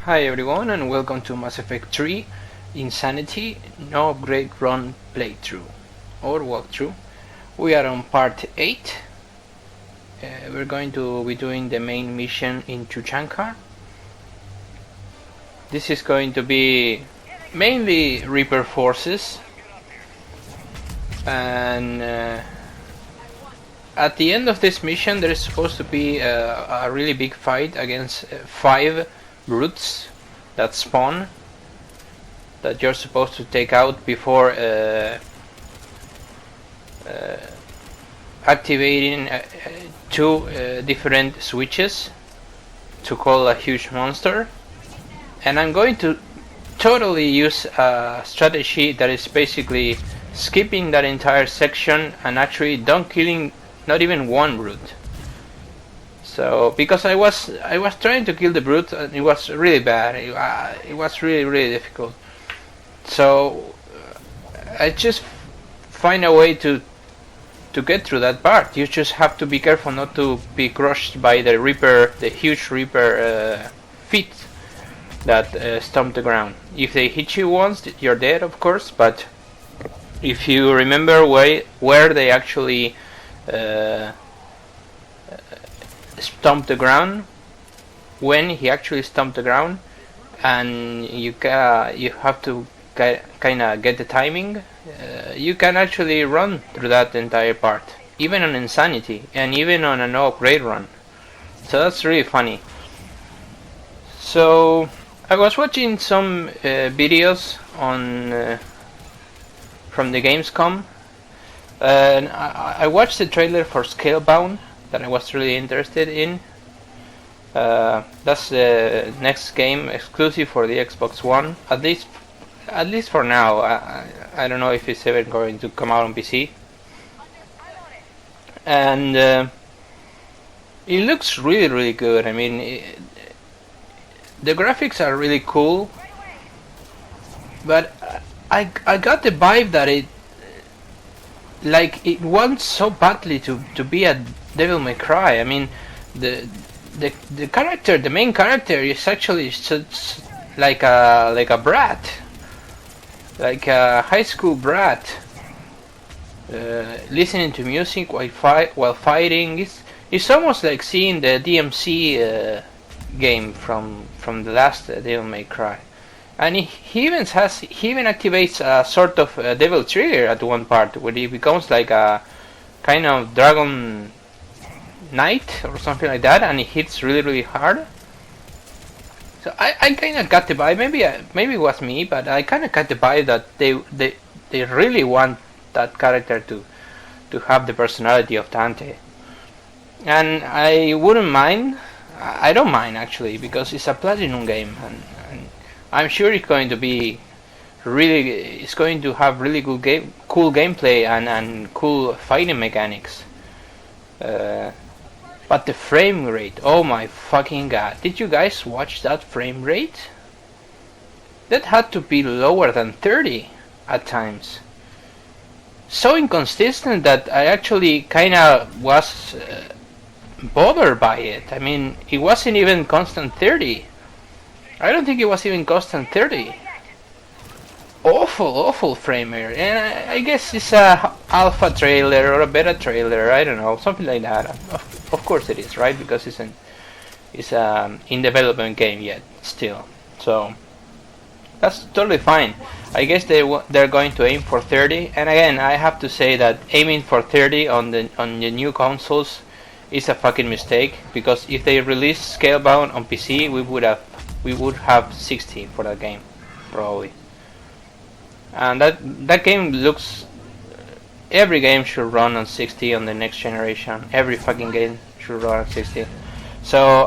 Hi everyone and welcome to Mass Effect 3 Insanity No Upgrade Run playthrough or walkthrough. We are on part 8. We're going to be doing the main mission in Tuchanka. This is going to be mainly Reaper forces, and at the end of this mission there is supposed to be a really big fight against 5 brutes that spawn that you're supposed to take out before activating 2 different switches to call a huge monster. And I'm going to totally use a strategy that is basically skipping that entire section and actually don't killing not even one brute. So because I was trying to kill the brute and it was really bad. It was really difficult. So I just find a way to get through that part. You just have to be careful not to be crushed by the Reaper, the huge Reaper feet that stomp the ground. If they hit you once, you're dead, of course. But if you remember where they actually stomp the ground, when he actually stomped the ground, and you have to kind of get the timing, you can actually run through that entire part, even on Insanity and even on a no upgrade run. So that's really funny. So I was watching some videos on from the Gamescom, and I watched the trailer for Scalebound that I was really interested in. That's the next game exclusive for the Xbox One, at least for now. I don't know if it's ever going to come out on PC. And it looks really good. I mean, the graphics are really cool, but I got the vibe that it wants so badly to be a Devil May Cry. I mean, the character, the main character, is actually like a brat, like a high school brat, listening to music while fighting. It's almost like seeing the DMC game from the last Devil May Cry. And he even activates a sort of devil trigger at one part where he becomes like a kind of dragon knight or something like that, and it hits really hard. So I kind of got the vibe, maybe it was me, but I kind of got the vibe that they really want that character to have the personality of Dante. And I wouldn't mind. I don't mind actually, because it's a platinum game, and I'm sure it's going to be it's going to have really good cool gameplay and cool fighting mechanics. But the frame rate, oh my fucking god! Did you guys watch that frame rate? That had to be lower than 30 at times. So inconsistent that I actually kind of was bothered by it. I mean, it wasn't even constant 30. I don't think it was even constant 30. Awful frame rate. And I guess it's a alpha trailer or a beta trailer. I don't know, something like that. Of course it is, right? Because it's in development game yet still. So that's totally fine. I guess they're going to aim for 30. And again, I have to say that aiming for 30 on the new consoles is a fucking mistake, because if they release Scalebound on PC, we would have 60 for that game, probably. And that game looks. Every game should run on 60 on the next generation. Every fucking game should run on 60. So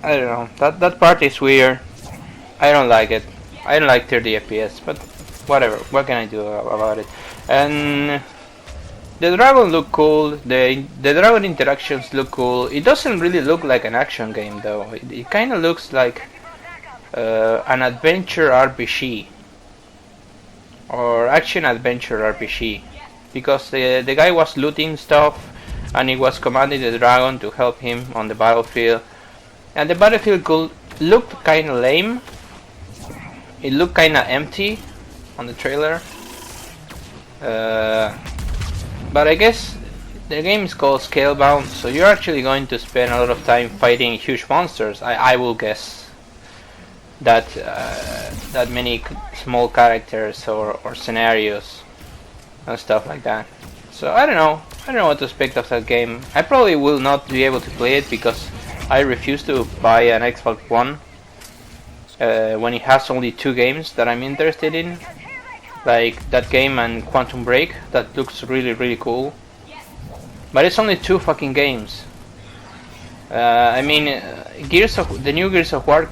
I don't know. That part is weird. I don't like it. I don't like 30 FPS, but whatever. What can I do about it? And the dragon look cool. The dragon interactions look cool. It doesn't really look like an action game though. It kind of looks like an adventure RPG or action adventure RPG, because the guy was looting stuff and he was commanding the dragon to help him on the battlefield, and the battlefield looked kind of lame. It looked kind of empty on the trailer. But I guess the game is called Scalebound, so you're actually going to spend a lot of time fighting huge monsters. I will guess that that many small characters or scenarios and stuff like that. So I don't know what to expect of that game. I probably will not be able to play it because I refuse to buy an Xbox One when it has only 2 games that I'm interested in, like that game and Quantum Break. That looks really cool, but it's only 2 fucking games. I mean, the new Gears of War,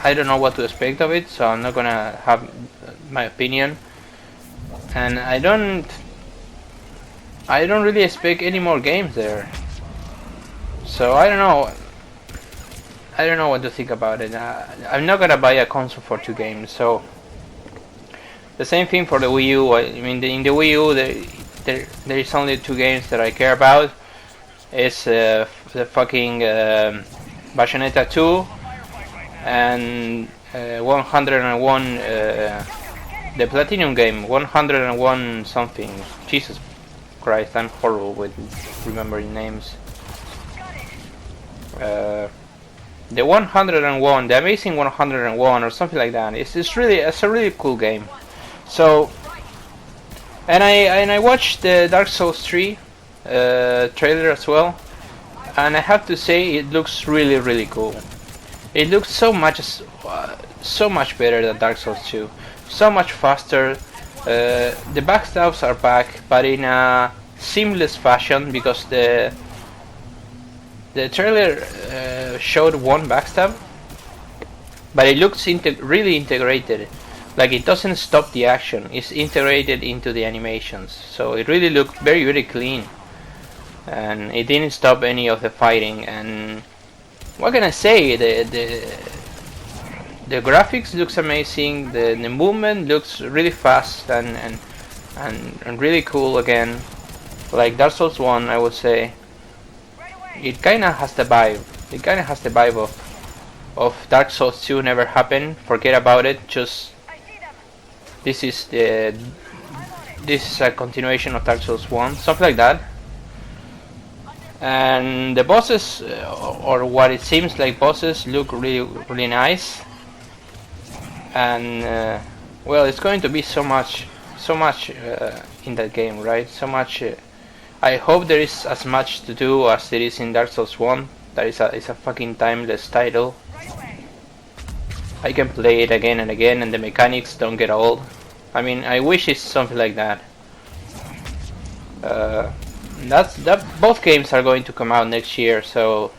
I don't know what to expect of it, so I'm not gonna have my opinion. And I don't really expect any more games there. So I don't know what to think about it. I'm not gonna buy a console for 2 games. So the same thing for the Wii U. I mean, in the Wii U, there is only 2 games that I care about. It's the fucking Bayonetta 2 and 101. The Platinum game, 101 something. Jesus Christ, I'm horrible with remembering names. The 101, the Amazing 101 or something like that. It's a really cool game. So, and I watched the Dark Souls 3 trailer as well, and I have to say it looks really cool. It looks so much better than Dark Souls 2. So much faster. The backstabs are back, but in a seamless fashion, because the trailer showed one backstab, but it looks really integrated. Like, it doesn't stop the action; it's integrated into the animations. So it really looked very clean, and it didn't stop any of the fighting. And what can I say? The graphics looks amazing. The movement looks really fast and really cool again, like Dark Souls 1, I would say. It kinda has the vibe. It kinda has the vibe of Dark Souls 2 never happened. Forget about it. Just this is a continuation of Dark Souls 1, something like that. And the bosses, or what it seems like bosses, look really nice. And well, it's going to be so much in that game, right? So much. I hope there is as much to do as there is in Dark Souls 1. That is a fucking timeless title. I can play it again and again, and the mechanics don't get old. I mean, I wish it's something like that. Both games are going to come out next year, so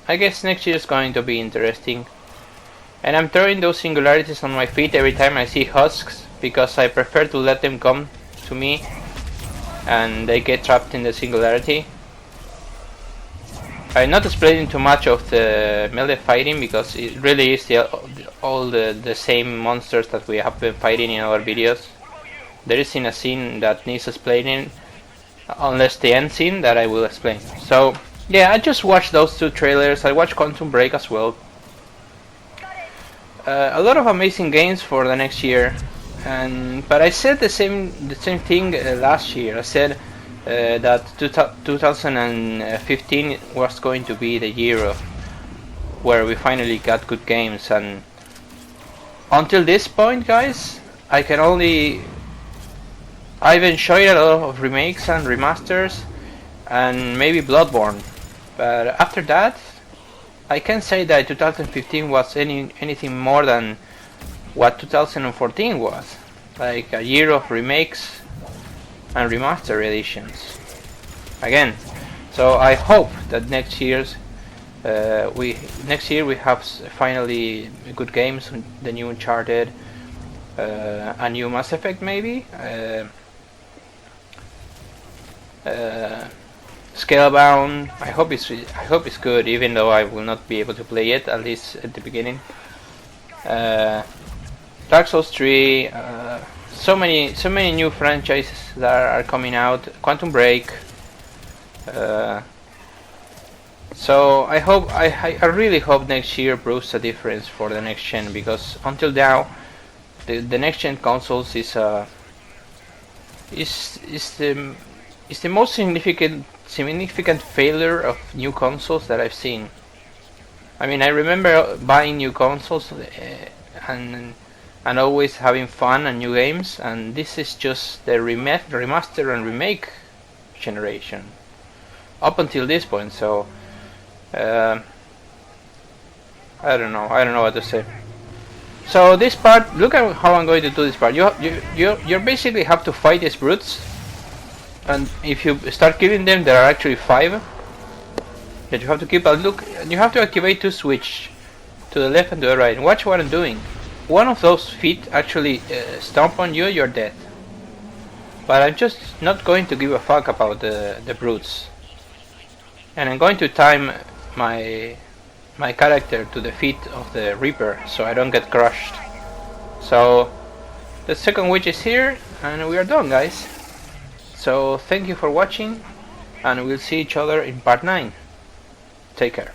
I guess next year is going to be interesting. And I'm throwing those singularities on my feet every time I see husks, because I prefer to let them come to me and they get trapped in the singularity. I'm not explaining too much of the melee fighting, because it really is all the same monsters that we have been fighting in our videos. There isn't a scene that needs explaining, unless the end scene that I will explain. So yeah, I just watched those 2 trailers. I watched Quantum Break as well. A lot of amazing games for the next year, but I said the same thing last year. I said that 2015 was going to be the year of where we finally got good games, and until this point, guys, I've enjoyed a lot of remakes and remasters, and maybe Bloodborne, but after that, I can't say that 2015 was anything more than what 2014 was, like a year of remakes and remaster editions. Again, so I hope that next year we have finally good games, the new Uncharted, a new Mass Effect maybe, Scalebound. I hope it's good, even though I will not be able to play it, at least at the beginning. Dark Souls 3, so many new franchises that are coming out. Quantum Break. So I really hope next year proves a difference for the next gen, because until now the next gen consoles is the most significant failure of new consoles that I've seen. I mean, I remember buying new consoles and always having fun and new games, and this is just the remaster and remake generation up until this point. So I don't know what to say. So this part, look at how I'm going to do this part. You basically have to fight these brutes, and if you start killing them, there are actually 5 that you have to keep a look. You have to activate 2 switch to the left and to the right. And watch what I'm doing. One of those feet actually stomp on you, you're dead. But I'm just not going to give a fuck about the brutes, and I'm going to time my character to the feet of the Reaper so I don't get crushed. So the second witch is here, and we are done, guys. So thank you for watching, and we'll see each other in part 9. Take care.